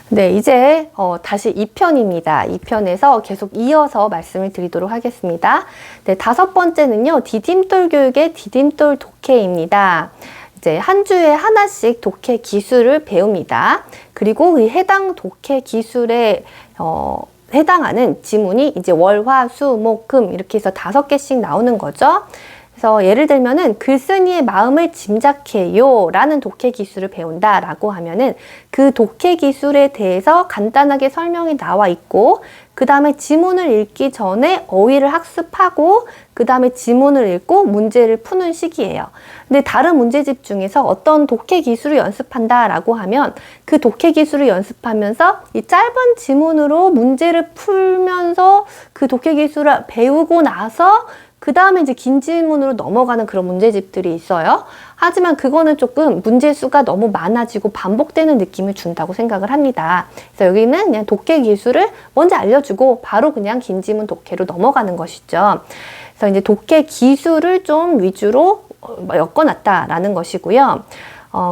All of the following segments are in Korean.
네, 이제 다시 2편입니다. 2편에서 계속 이어서 말씀을 드리도록 하겠습니다. 네, 5번째는요. 디딤돌 교육의 디딤돌 독해입니다. 이제 한 주에 하나씩 독해 기술을 배웁니다. 그리고 이 해당 독해 기술에 해당하는 지문이 이제 월, 화, 수, 목, 금 이렇게 해서 5개씩 나오는 거죠. 그래서 예를 들면은 글쓴이의 마음을 짐작해요 라는 독해 기술을 배운다 라고 하면은 그 독해 기술에 대해서 간단하게 설명이 나와 있고 그 다음에 지문을 읽기 전에 어휘를 학습하고 그 다음에 지문을 읽고 문제를 푸는 시기예요. 근데 다른 문제집 중에서 어떤 독해 기술을 연습한다 라고 하면 그 독해 기술을 연습하면서 이 짧은 지문으로 문제를 풀면서 그 독해 기술을 배우고 나서 그 다음에 이제 긴 질문으로 넘어가는 그런 문제집들이 있어요. 하지만 그거는 조금 문제 수가 너무 많아지고 반복되는 느낌을 준다고 생각을 합니다. 그래서 여기는 그냥 독해 기술을 먼저 알려주고 바로 그냥 긴 지문 독해로 넘어가는 것이죠. 그래서 이제 독해 기술을 좀 위주로 엮어놨다라는 것이고요.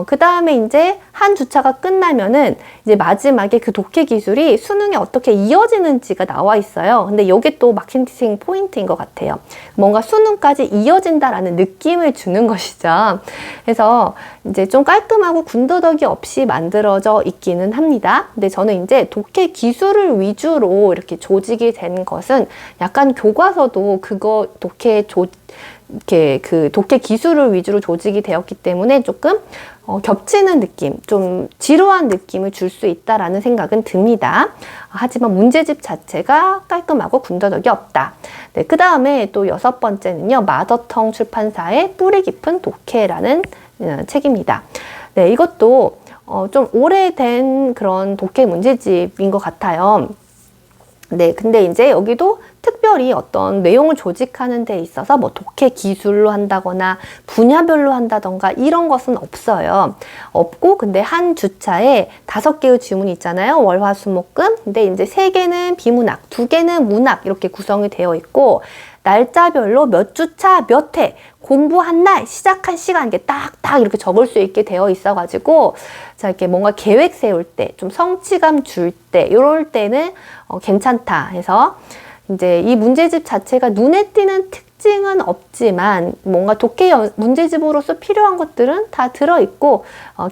그 다음에 이제 한 주차가 끝나면은 이제 마지막에 그 독해 기술이 수능에 어떻게 이어지는지가 나와 있어요. 근데 이게 또 마케팅 포인트인 것 같아요. 뭔가 수능까지 이어진다라는 느낌을 주는 것이죠. 그래서 이제 좀 깔끔하고 군더더기 없이 만들어져 있기는 합니다. 근데 저는 이제 독해 기술을 위주로 이렇게 조직이 된 것은 약간 교과서도 그거 이렇게 그 독해 기술을 위주로 조직이 되었기 때문에 조금 겹치는 느낌, 좀 지루한 느낌을 줄 수 있다라는 생각은 듭니다. 하지만 문제집 자체가 깔끔하고 군더더기 없다. 네, 그 다음에 또 6번째는요. 마더텅 출판사의 뿌리 깊은 독해라는 책입니다. 네, 이것도 좀 오래된 그런 독해 문제집인 것 같아요. 네, 근데 이제 여기도 특별히 어떤 내용을 조직하는 데 있어서 뭐 독해 기술로 한다거나 분야별로 한다던가 이런 것은 없어요. 없고 근데 한 주차에 5개의 지문이 있잖아요. 월, 화, 수, 목, 금. 근데 이제 3개는 비문학, 2개는 문학 이렇게 구성이 되어 있고 날짜별로 몇 주차 몇 회 공부한 날 시작한 시간 이게 딱딱 이렇게 적을 수 있게 되어 있어가지고 자 이렇게 뭔가 계획 세울 때 좀 성취감 줄 때 이럴 때는 괜찮다 해서 이제 이 문제집 자체가 눈에 띄는 특징은 없지만 뭔가 독해 문제집으로서 필요한 것들은 다 들어있고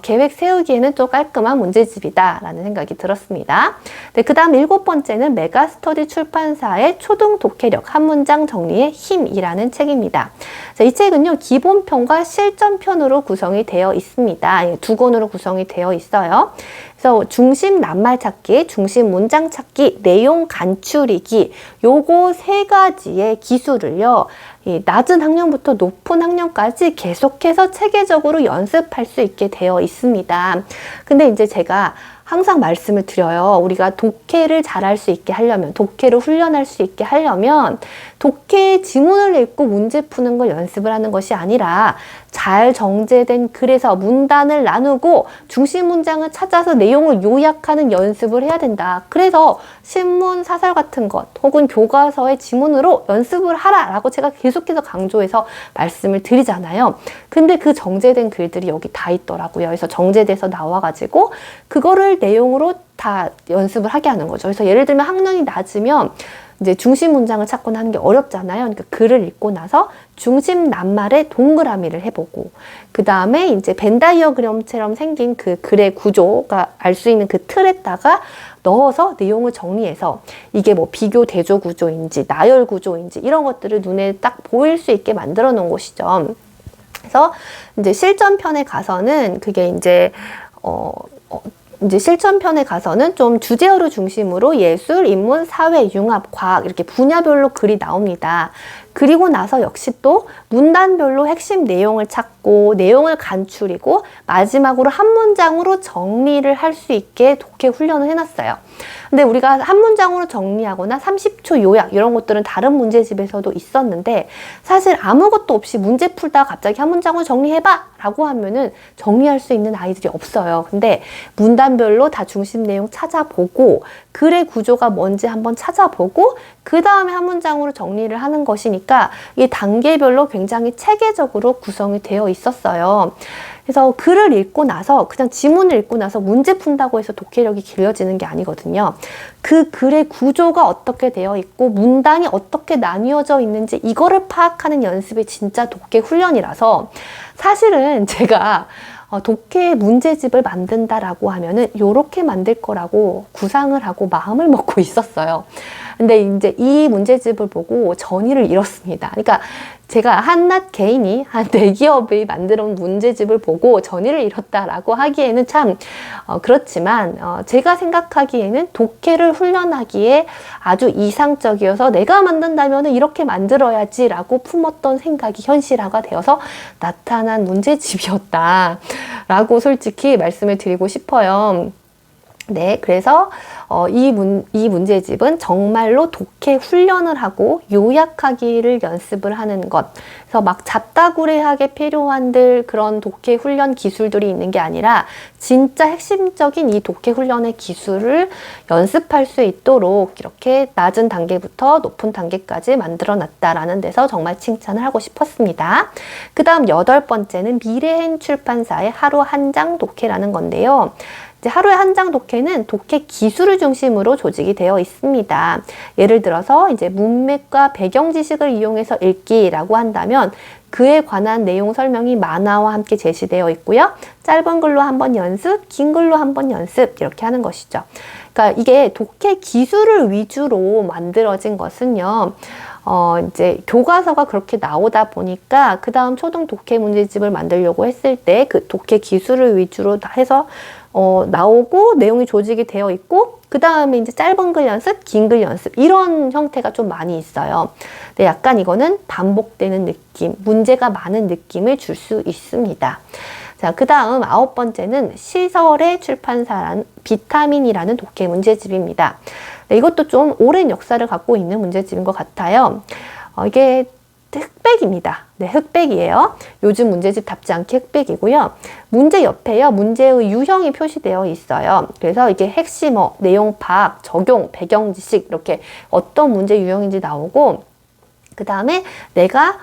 계획 세우기에는 좀 깔끔한 문제집이다 라는 생각이 들었습니다. 네, 그 다음 7번째는 메가스터디 출판사의 초등 독해력 한 문장 정리의 힘이라는 책입니다. 자, 이 책은요 기본편과 실전편으로 구성이 되어 있습니다. 2권으로 구성이 되어 있어요. 그래서 중심 낱말 찾기, 중심 문장 찾기, 내용 간추리기 요거 3가지의 기술을요. 이 낮은 학년부터 높은 학년까지 계속해서 체계적으로 연습할 수 있게 되어 있습니다. 근데 이제 제가 항상 말씀을 드려요. 우리가 독해를 잘할 수 있게 하려면, 독해를 훈련할 수 있게 하려면 독해 지문을 읽고 문제 푸는 걸 연습을 하는 것이 아니라 잘 정제된 글에서 문단을 나누고 중심 문장을 찾아서 내용을 요약하는 연습을 해야 된다. 그래서 신문, 사설 같은 것 혹은 교과서의 지문으로 연습을 하라라고 제가 계속해서 강조해서 말씀을 드리잖아요. 근데 그 정제된 글들이 여기 다 있더라고요. 그래서 정제돼서 나와가지고 그거를 내용으로 다 연습을 하게 하는 거죠. 그래서 예를 들면 학년이 낮으면 이제 중심 문장을 찾거나 하는 게 어렵잖아요. 그러니까 글을 읽고 나서 중심 낱말에 동그라미를 해보고 그 다음에 이제 벤 다이어그램처럼 생긴 그 글의 구조가 알 수 있는 그 틀에다가 넣어서 내용을 정리해서 이게 뭐 비교 대조 구조인지 나열 구조인지 이런 것들을 눈에 딱 보일 수 있게 만들어 놓은 곳이죠. 그래서 이제 실전편에 가서는 그게 이제 실전편에 가서는 좀 주제어를 중심으로 예술, 인문, 사회, 융합, 과학 이렇게 분야별로 글이 나옵니다. 그리고 나서 역시 또 문단별로 핵심 내용을 찾고 내용을 간추리고 마지막으로 한 문장으로 정리를 할 수 있게 독해 훈련을 해놨어요. 근데 우리가 한 문장으로 정리하거나 30초 요약 이런 것들은 다른 문제집에서도 있었는데 사실 아무것도 없이 문제 풀다가 갑자기 한 문장으로 정리해봐 라고 하면은 정리할 수 있는 아이들이 없어요. 근데 문단별로 다 중심 내용 찾아보고 글의 구조가 뭔지 한번 찾아보고 그 다음에 한 문장으로 정리를 하는 것이니까 보니까 이 단계별로 굉장히 체계적으로 구성이 되어 있었어요. 그래서 글을 읽고 나서 그냥 지문을 읽고 나서 문제 푼다고 해서 독해력이 길러지는 게 아니거든요. 그 글의 구조가 어떻게 되어 있고 문단이 어떻게 나뉘어져 있는지 이거를 파악하는 연습이 진짜 독해 훈련이라서 사실은 제가 독해 문제집을 만든다라고 하면은 요렇게 만들 거라고 구상을 하고 마음을 먹고 있었어요. 근데 이제 이 문제집을 보고 전의를 잃었습니다. 그러니까 제가 한낱 개인이 한 대기업이 만들어 온 문제집을 보고 전의를 잃었다라고 하기에는 참 그렇지만 제가 생각하기에는 독해를 훈련하기에 아주 이상적이어서 내가 만든다면 이렇게 만들어야지라고 품었던 생각이 현실화가 되어서 나타난 문제집이었다라고 솔직히 말씀을 드리고 싶어요. 네, 그래서 이 문제집은 정말로 독해 훈련을 하고 요약하기를 연습을 하는 것. 그래서 막 잡다구리하게 필요한들 그런 독해 훈련 기술들이 있는 게 아니라 진짜 핵심적인 이 독해 훈련의 기술을 연습할 수 있도록 이렇게 낮은 단계부터 높은 단계까지 만들어 놨다라는 데서 정말 칭찬을 하고 싶었습니다. 그 다음 8번째는 미래엔 출판사의 하루 한 장 독해라는 건데요. 이제 하루에 한 장 독해는 독해 기술을 중심으로 조직이 되어 있습니다. 예를 들어서 이제 문맥과 배경 지식을 이용해서 읽기라고 한다면 그에 관한 내용 설명이 만화와 함께 제시되어 있고요. 짧은 글로 한번 연습, 긴 글로 한번 연습 이렇게 하는 것이죠. 그러니까 이게 독해 기술을 위주로 만들어진 것은요. 이제 교과서가 그렇게 나오다 보니까 그 다음 초등 독해 문제집을 만들려고 했을 때 그 독해 기술을 위주로 해서 나오고 내용이 조직이 되어 있고 그 다음에 이제 짧은 글 연습, 긴 글 연습 이런 형태가 좀 많이 있어요. 근데 약간 이거는 반복되는 느낌, 문제가 많은 느낌을 줄 수 있습니다. 자, 그 다음 9번째는 시설의 출판사라는 비타민이라는 독해 문제집입니다. 네, 이것도 좀 오랜 역사를 갖고 있는 문제집인 것 같아요. 이게 흑백입니다. 네, 흑백이에요. 요즘 문제집답지 않게 흑백이고요. 문제 옆에요. 문제의 유형이 표시되어 있어요. 그래서 이게 핵심어, 내용 파악, 적용, 배경 지식 이렇게 어떤 문제 유형인지 나오고 그 다음에 내가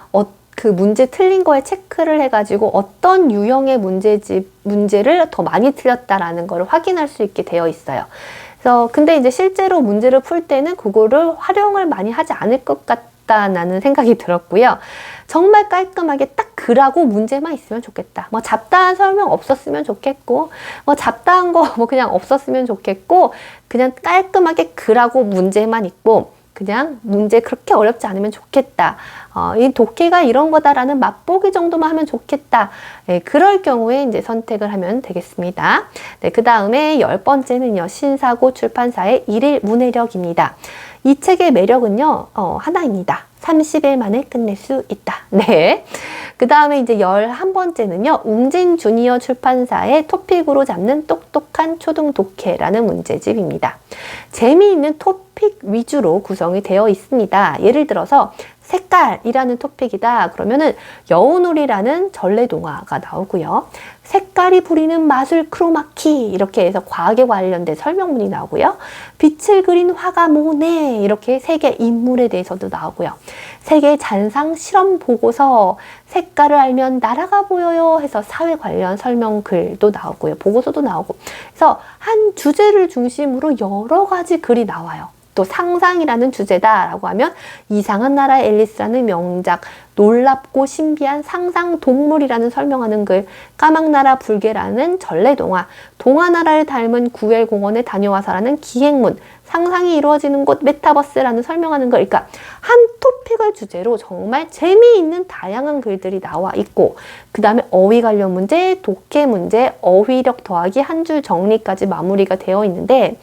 그 문제 틀린 거에 체크를 해가지고 어떤 유형의 문제를 더 많이 틀렸다라는 걸 확인할 수 있게 되어 있어요. 그래서 근데 이제 실제로 문제를 풀 때는 그거를 활용을 많이 하지 않을 것 같다는 생각이 들었고요. 정말 깔끔하게 딱 글하고 문제만 있으면 좋겠다. 뭐 잡다한 설명 없었으면 좋겠고, 뭐 잡다한 거 뭐 그냥 없었으면 좋겠고, 그냥 깔끔하게 글하고 문제만 있고, 그냥 문제 그렇게 어렵지 않으면 좋겠다. 이 독해가 이런 거다라는 맛보기 정도만 하면 좋겠다. 네, 그럴 경우에 이제 선택을 하면 되겠습니다. 네, 그 다음에 10번째는요. 신사고 출판사의 일일 문해력입니다. 이 책의 매력은요. 하나입니다. 30일 만에 끝낼 수 있다. 네. 그 다음에 이제 11번째는요. 웅진 주니어 출판사의 토픽으로 잡는 똑똑한 초등 독해라는 문제집입니다. 재미있는 토픽 위주로 구성이 되어 있습니다. 예를 들어서 색깔이라는 토픽이다. 그러면은 여우놀이라는 전래동화가 나오고요. 색깔이 부리는 마술 크로마키 이렇게 해서 과학에 관련된 설명문이 나오고요. 빛을 그린 화가 모네 이렇게 세계 인물에 대해서도 나오고요. 세계 잔상 실험 보고서 색깔을 알면 나라가 보여요 해서 사회 관련 설명글도 나오고요. 보고서도 나오고 그래서 한 주제를 중심으로 여러 가지 글이 나와요. 또 상상이라는 주제다라고 하면 이상한 나라의 앨리스라는 명작, 놀랍고 신비한 상상 동물이라는 설명하는 글, 까막나라 불개라는 전래동화, 동화나라를 닮은 구엘공원에 다녀와서라는 기행문, 상상이 이루어지는 곳 메타버스라는 설명하는 글. 그러니까 한 토픽을 주제로 정말 재미있는 다양한 글들이 나와 있고 그 다음에 어휘 관련 문제, 독해 문제, 어휘력 더하기 한 줄 정리까지 마무리가 되어 있는데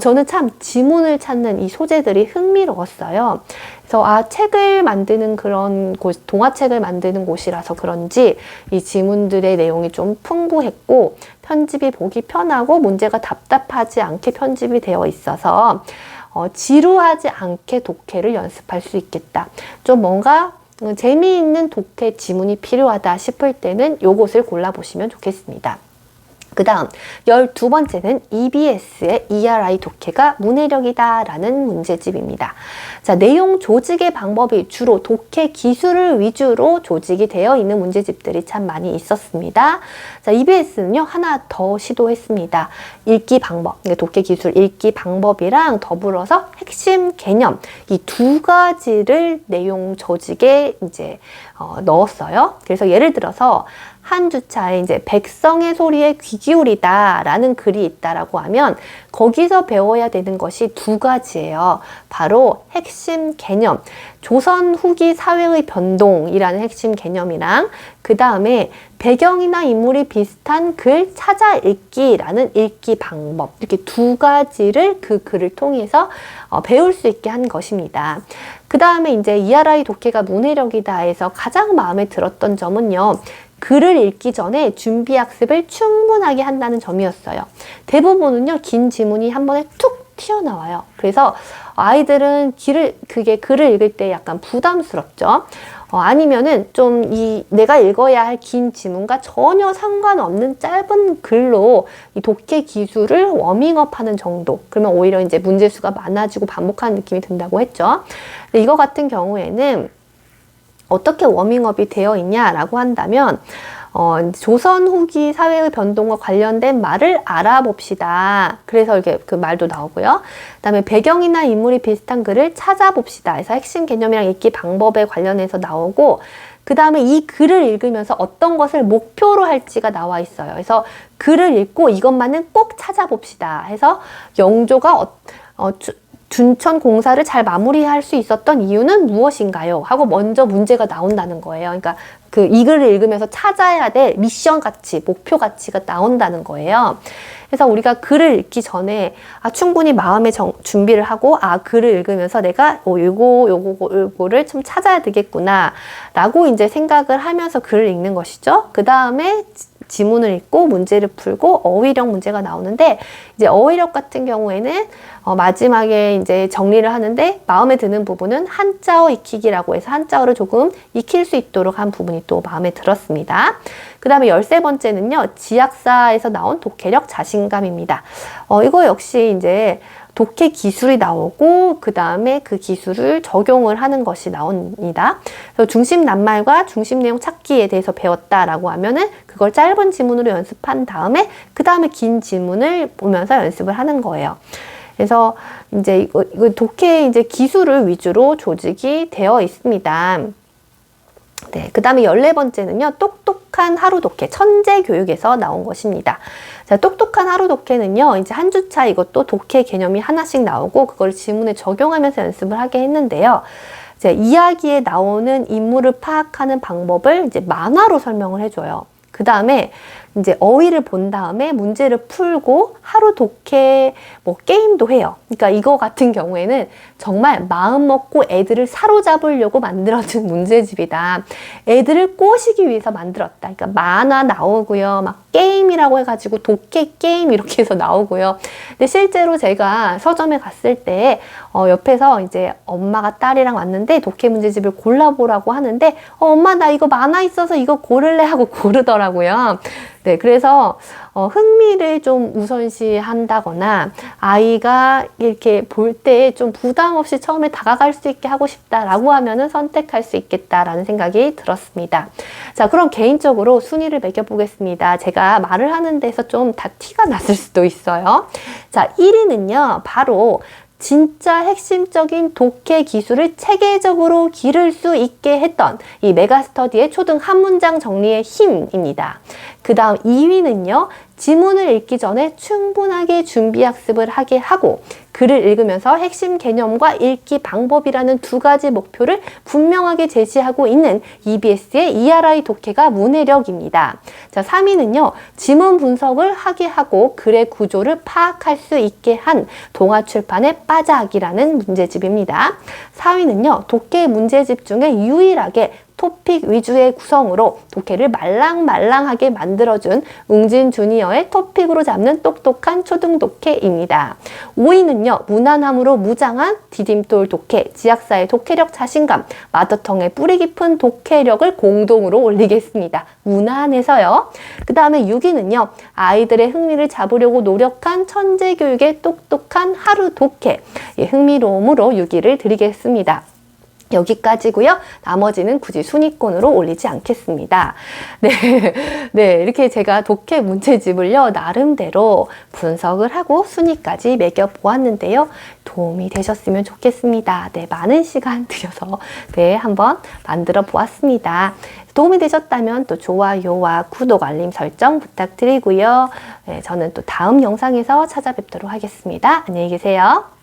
저는 참 지문을 찾는 이 소재들이 흥미로웠어요. 그래서 책을 만드는 그런 곳, 동화책을 만드는 곳이라서 그런지 이 지문들의 내용이 좀 풍부했고 편집이 보기 편하고 문제가 답답하지 않게 편집이 되어 있어서 지루하지 않게 독해를 연습할 수 있겠다. 좀 뭔가 재미있는 독해 지문이 필요하다 싶을 때는 요것을 골라보시면 좋겠습니다. 그 다음 12번째는 EBS의 ERI 독해가 문해력이다 라는 문제집입니다. 자, 내용 조직의 방법이 주로 독해 기술을 위주로 조직이 되어 있는 문제집들이 참 많이 있었습니다. 자, EBS는요 하나 더 시도했습니다. 읽기 방법, 독해 기술 읽기 방법이랑 더불어서 핵심 개념 이 두 가지를 내용 조직에 이제 넣었어요. 그래서 예를 들어서 한 주차에 이제 백성의 소리에 귀 기울이다 라는 글이 있다라고 하면 거기서 배워야 되는 것이 두 가지예요. 바로 핵심 개념, 조선 후기 사회의 변동이라는 핵심 개념이랑 그 다음에 배경이나 인물이 비슷한 글 찾아 읽기라는 읽기 방법 이렇게 두 가지를 그 글을 통해서 배울 수 있게 한 것입니다. 그 다음에 이제 ERI 독해가 문해력이다 해서 가장 마음에 들었던 점은요. 글을 읽기 전에 준비 학습을 충분하게 한다는 점이었어요. 대부분은요, 긴 지문이 한 번에 툭 튀어나와요. 그래서 아이들은 글을 읽을 때 약간 부담스럽죠. 아니면은 좀 내가 읽어야 할 긴 지문과 전혀 상관없는 짧은 글로 이 독해 기술을 워밍업 하는 정도. 그러면 오히려 이제 문제수가 많아지고 반복하는 느낌이 든다고 했죠. 근데 이거 같은 경우에는 어떻게 워밍업이 되어 있냐라고 한다면 조선 후기 사회의 변동과 관련된 말을 알아봅시다. 그래서 이렇게 그 말도 나오고요. 그다음에 배경이나 인물이 비슷한 글을 찾아봅시다. 해서 핵심 개념이랑 읽기 방법에 관련해서 나오고 그 다음에 이 글을 읽으면서 어떤 것을 목표로 할지가 나와 있어요. 그래서 글을 읽고 이것만은 꼭 찾아봅시다. 해서 영조가 둔천 공사를 잘 마무리할 수 있었던 이유는 무엇인가요? 하고 먼저 문제가 나온다는 거예요. 그러니까 이 글을 읽으면서 찾아야 될 미션 가치, 목표 가치가 나온다는 거예요. 그래서 우리가 글을 읽기 전에 충분히 마음의 준비를 하고 글을 읽으면서 내가 요거를 좀 찾아야 되겠구나 라고 이제 생각을 하면서 글을 읽는 것이죠. 그 다음에 지문을 읽고 문제를 풀고 어휘력 문제가 나오는데 이제 어휘력 같은 경우에는 마지막에 이제 정리를 하는데 마음에 드는 부분은 한자어 익히기라고 해서 한자어를 조금 익힐 수 있도록 한 부분이 또 마음에 들었습니다. 그 다음에 13번째는요, 지학사에서 나온 독해력 자신감입니다. 이거 역시 이제 독해 기술이 나오고 그 다음에 그 기술을 적용을 하는 것이 나옵니다. 그래서 중심 낱말과 중심 내용 찾기에 대해서 배웠다라고 하면은 그걸 짧은 지문으로 연습한 다음에 그 다음에 긴 지문을 보면서 연습을 하는 거예요. 그래서 이제 이거 독해 이제 기술을 위주로 조직이 되어 있습니다. 네, 그 다음에 14번째는요, 똑똑한 하루 독해, 천재 교육에서 나온 것입니다. 자, 똑똑한 하루 독해는요, 이제 한 주차 이것도 독해 개념이 하나씩 나오고, 그걸 지문에 적용하면서 연습을 하게 했는데요. 이제 이야기에 나오는 인물을 파악하는 방법을 이제 만화로 설명을 해줘요. 그 다음에 이제 어휘를 본 다음에 문제를 풀고 하루 독해 게임도 해요. 그러니까 이거 같은 경우에는 정말 마음 먹고 애들을 사로잡으려고 만들어진 문제집이다. 애들을 꼬시기 위해서 만들었다. 그러니까 만화 나오고요. 막 게임이라고 해가지고 독해 게임 이렇게 해서 나오고요. 근데 실제로 제가 서점에 갔을 때 옆에서 이제 엄마가 딸이랑 왔는데 독해 문제집을 골라보라고 하는데 엄마 나 이거 만화 있어서 이거 고를래 하고 고르더라고요. 네, 그래서 흥미를 좀 우선시 한다거나 아이가 이렇게 볼 때 좀 부담 없이 처음에 다가갈 수 있게 하고 싶다라고 하면은 선택할 수 있겠다라는 생각이 들었습니다. 자, 그럼 개인적으로 순위를 매겨보겠습니다. 제가 말을 하는 데서 좀 다 티가 났을 수도 있어요. 자, 1위는요, 바로 진짜 핵심적인 독해 기술을 체계적으로 기를 수 있게 했던 이 메가스터디의 초등 한 문장 정리의 힘입니다. 그 다음 2위는요. 지문을 읽기 전에 충분하게 준비 학습을 하게 하고 글을 읽으면서 핵심 개념과 읽기 방법이라는 두 가지 목표를 분명하게 제시하고 있는 EBS의 ERI 독해가 문해력입니다. 자, 3위는요. 지문 분석을 하게 하고 글의 구조를 파악할 수 있게 한 동아출판의 빠작이라는 문제집입니다. 4위는요. 독해 문제집 중에 유일하게 토픽 위주의 구성으로 독해를 말랑말랑하게 만들어준 웅진 주니어의 토픽으로 잡는 똑똑한 초등 독해입니다. 5위는요. 무난함으로 무장한 디딤돌 독해, 지학사의 독해력 자신감, 마더텅의 뿌리 깊은 독해력을 공동으로 올리겠습니다. 무난해서요. 그 다음에 6위는요. 아이들의 흥미를 잡으려고 노력한 천재교육의 똑똑한 하루 독해, 흥미로움으로 6위를 드리겠습니다. 여기까지고요. 나머지는 굳이 순위권으로 올리지 않겠습니다. 네, 이렇게 제가 독해 문제집을요, 나름대로 분석을 하고 순위까지 매겨 보았는데요. 도움이 되셨으면 좋겠습니다. 네, 많은 시간 들여서 한번 만들어 보았습니다. 도움이 되셨다면 또 좋아요와 구독, 알림 설정 부탁드리고요. 네, 저는 또 다음 영상에서 찾아뵙도록 하겠습니다. 안녕히 계세요.